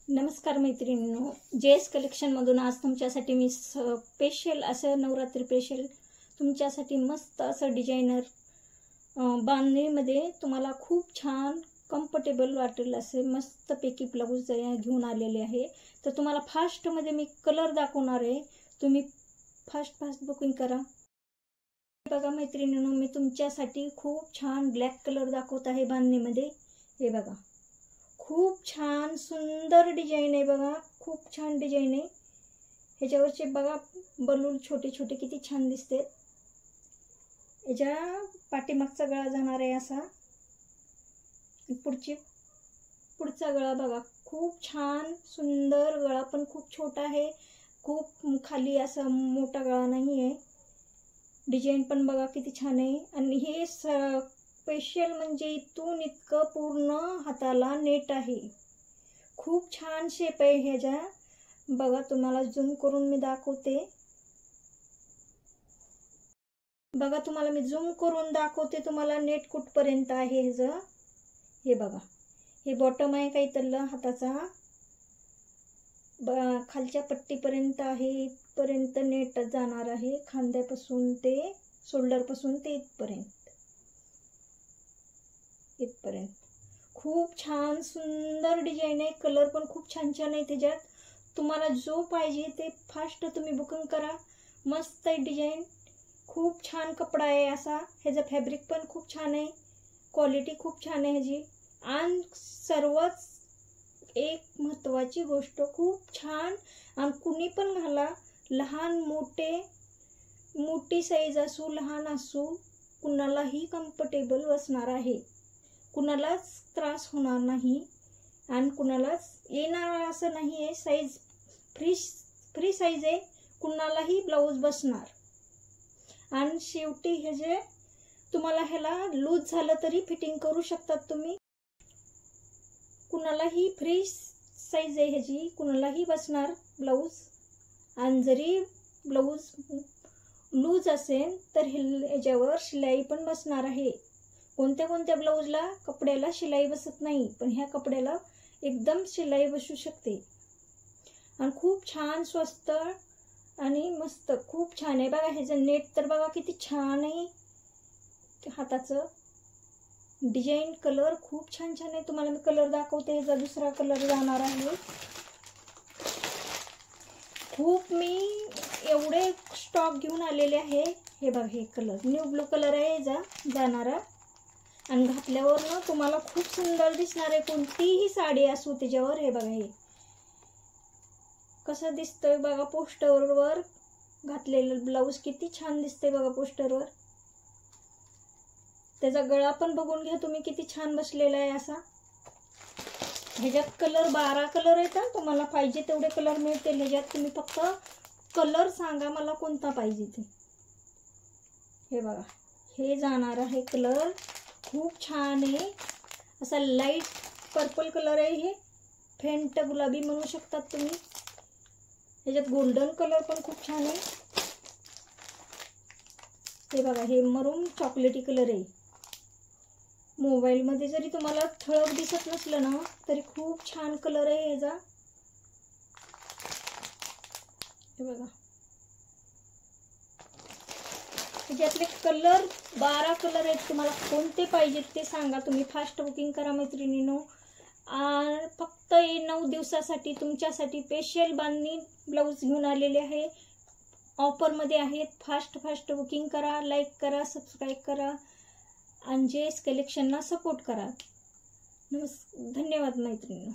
नमस्कार मैत्रिणींनो, जेएस कलेक्शनमधून आज तुमच्यासाठी मी स्पेशल असं नवरात्री स्पेशल तुमच्यासाठी मस्त असं डिझायनर बांधणीमध्ये तुम्हाला खूप छान कम्फर्टेबल वाटेल असे मस्तपैकी ब्लाऊज घेऊन आलेले आहे। तर तुम्हाला फास्टमध्ये मी कलर दाखवणार आहे, तुम्ही फास्ट बुकिंग करा। बघा मैत्रिणींनो, मी तुमच्यासाठी खूप छान ब्लॅक कलर दाखवत आहे बांधणीमध्ये। हे बघा, खूप छान सुंदर डिझाइन आहे बघा, खूप छान डिझाइन आहे। ह्याच्यावरचे बघा बलून छोटे छोटे किती छान दिसते। याच्या पाठीमागचा गळा जाणार आहे असा, पुढचा गळा बघा खूप छान सुंदर, गळा पण खूप छोटा आहे, खूप खाली असा मोठा गळा नाही आहे। डिझाइन पण बघा किती छान आहे। आणि हे स्पेशल म्हणजे इथून इतकं पूर्ण हाताला नेट आहे, खूप छान शेप आहे ह्याचा। बघा तुम्हाला झूम करून मी दाखवते, बघा तुम्हाला मी झूम करून दाखवते तुम्हाला नेट कुठपर्यंत आहे ह्याचं। हे बघा, हे बॉटम आहे काही तल्ला हाताचा, खालच्या पट्टीपर्यंत आहे, इथपर्यंत नेट जाणार आहे, खांद्यापासून ते शोल्डर पासून ते इथपर्यंत खूप छान सुंदर डिझाइन आहे। कलर पण खूप छान छान आहे त्याच्यात। तुम्हाला जो पाहिजे ते फास्ट तुम्ही बुकिंग करा। मस्त आहे डिझाइन, खूप छान कपडा आहे असा। ह्याचं फॅब्रिक पण खूप छान आहे, क्वालिटी खूप छान आहे ह्याची। आणि सर्वात एक महत्त्वाची गोष्ट, खूप छान आणि कुणी पण घाला, लहान मोठी साईज असू लहान असू कुणालाही कम्फर्टेबल बसणार आहे, कुणालाच त्रास होणार नाही आणि कुणालाच येणार असं नाही आहे। साईज फ्री साईज आहे, कुणालाही ब्लाऊज बसणार। आणि शेवटी हे जे तुम्हाला ह्याला लूज झालं तरी फिटिंग करू शकतात तुम्ही, कुणालाही फ्री साईज आहे ह्याची, कुणालाही बसणार ब्लाऊज। आणि जरी ब्लाऊज लूज असेल तर ह्याच्यावर शिलाई पण बसणार आहे। कोणत्या ब्लाऊजला कपड्याला शिलाई बसत नाही, पण ह्या कपड्याला एकदम शिलाई बसू शकते। आणि खूप छान स्वस्त आणि मस्त खूप छान आहे बघा। ह्याचं नेट तर बघा किती छान आहे, हाताचं डिझाइन कलर खूप छान छान आहे। तुम्हाला मी कलर दाखवते, ह्याचा दुसरा कलर जाणार आहे। खूप मी एवढे स्टॉक घेऊन आलेले आहे। हे बघा, हे कलर न्यू ब्लू कलर आहे ह्याचा जाणारा, आणि घातल्यावर ना तुम्हाला खूप सुंदर दिसणार आहे, कोणतीही साडी असू त्याच्यावर। हे बघा, हे कसं दिसतंय बघा, पोस्टरवर घातलेलं ब्लाऊज किती छान दिसतंय बघा पोस्टरवर। त्याचा गळा पण बघून घ्या तुम्ही, किती छान बसलेला आहे असा। ह्याच्यात कलर 12 कलर आहेत, तुम्हाला पाहिजे तेवढे कलर मिळतील ह्याच्यात। तुम्ही फक्त कलर सांगा मला कोणता पाहिजे ते। हे बघा, हे जाणार आहे कलर, खूप छान आहे असा लाईट पर्पल कलर आहे, हे फेंट गुलाबी म्हणू शकतात तुम्ही। ह्याच्यात गोल्डन कलर पण खूप छान आहे। हे बघा, हे मरून चॉकलेटी कलर आहे। मोबाईलमध्ये जरी तुम्हाला ठळक दिसत नसलं ना तरी खूप छान कलर आहे ह्याचा। हे बघा, ह्याच्यातले कलर 12 कलर आहेत, तुम्हाला कोणते पाहिजेत ते सांगा, तुम्ही फास्ट बुकिंग करा मैत्रिणींनो। फक्त 9 दिवसासाठी तुमच्यासाठी स्पेशल बांधणी ब्लाऊज घेऊन आलेले आहे, ऑफरमध्ये आहेत। फास्ट बुकिंग करा, लाईक करा, सबस्क्राईब करा आणि जेएस कलेक्शनला सपोर्ट करा। धन्यवाद मैत्रिणींनो।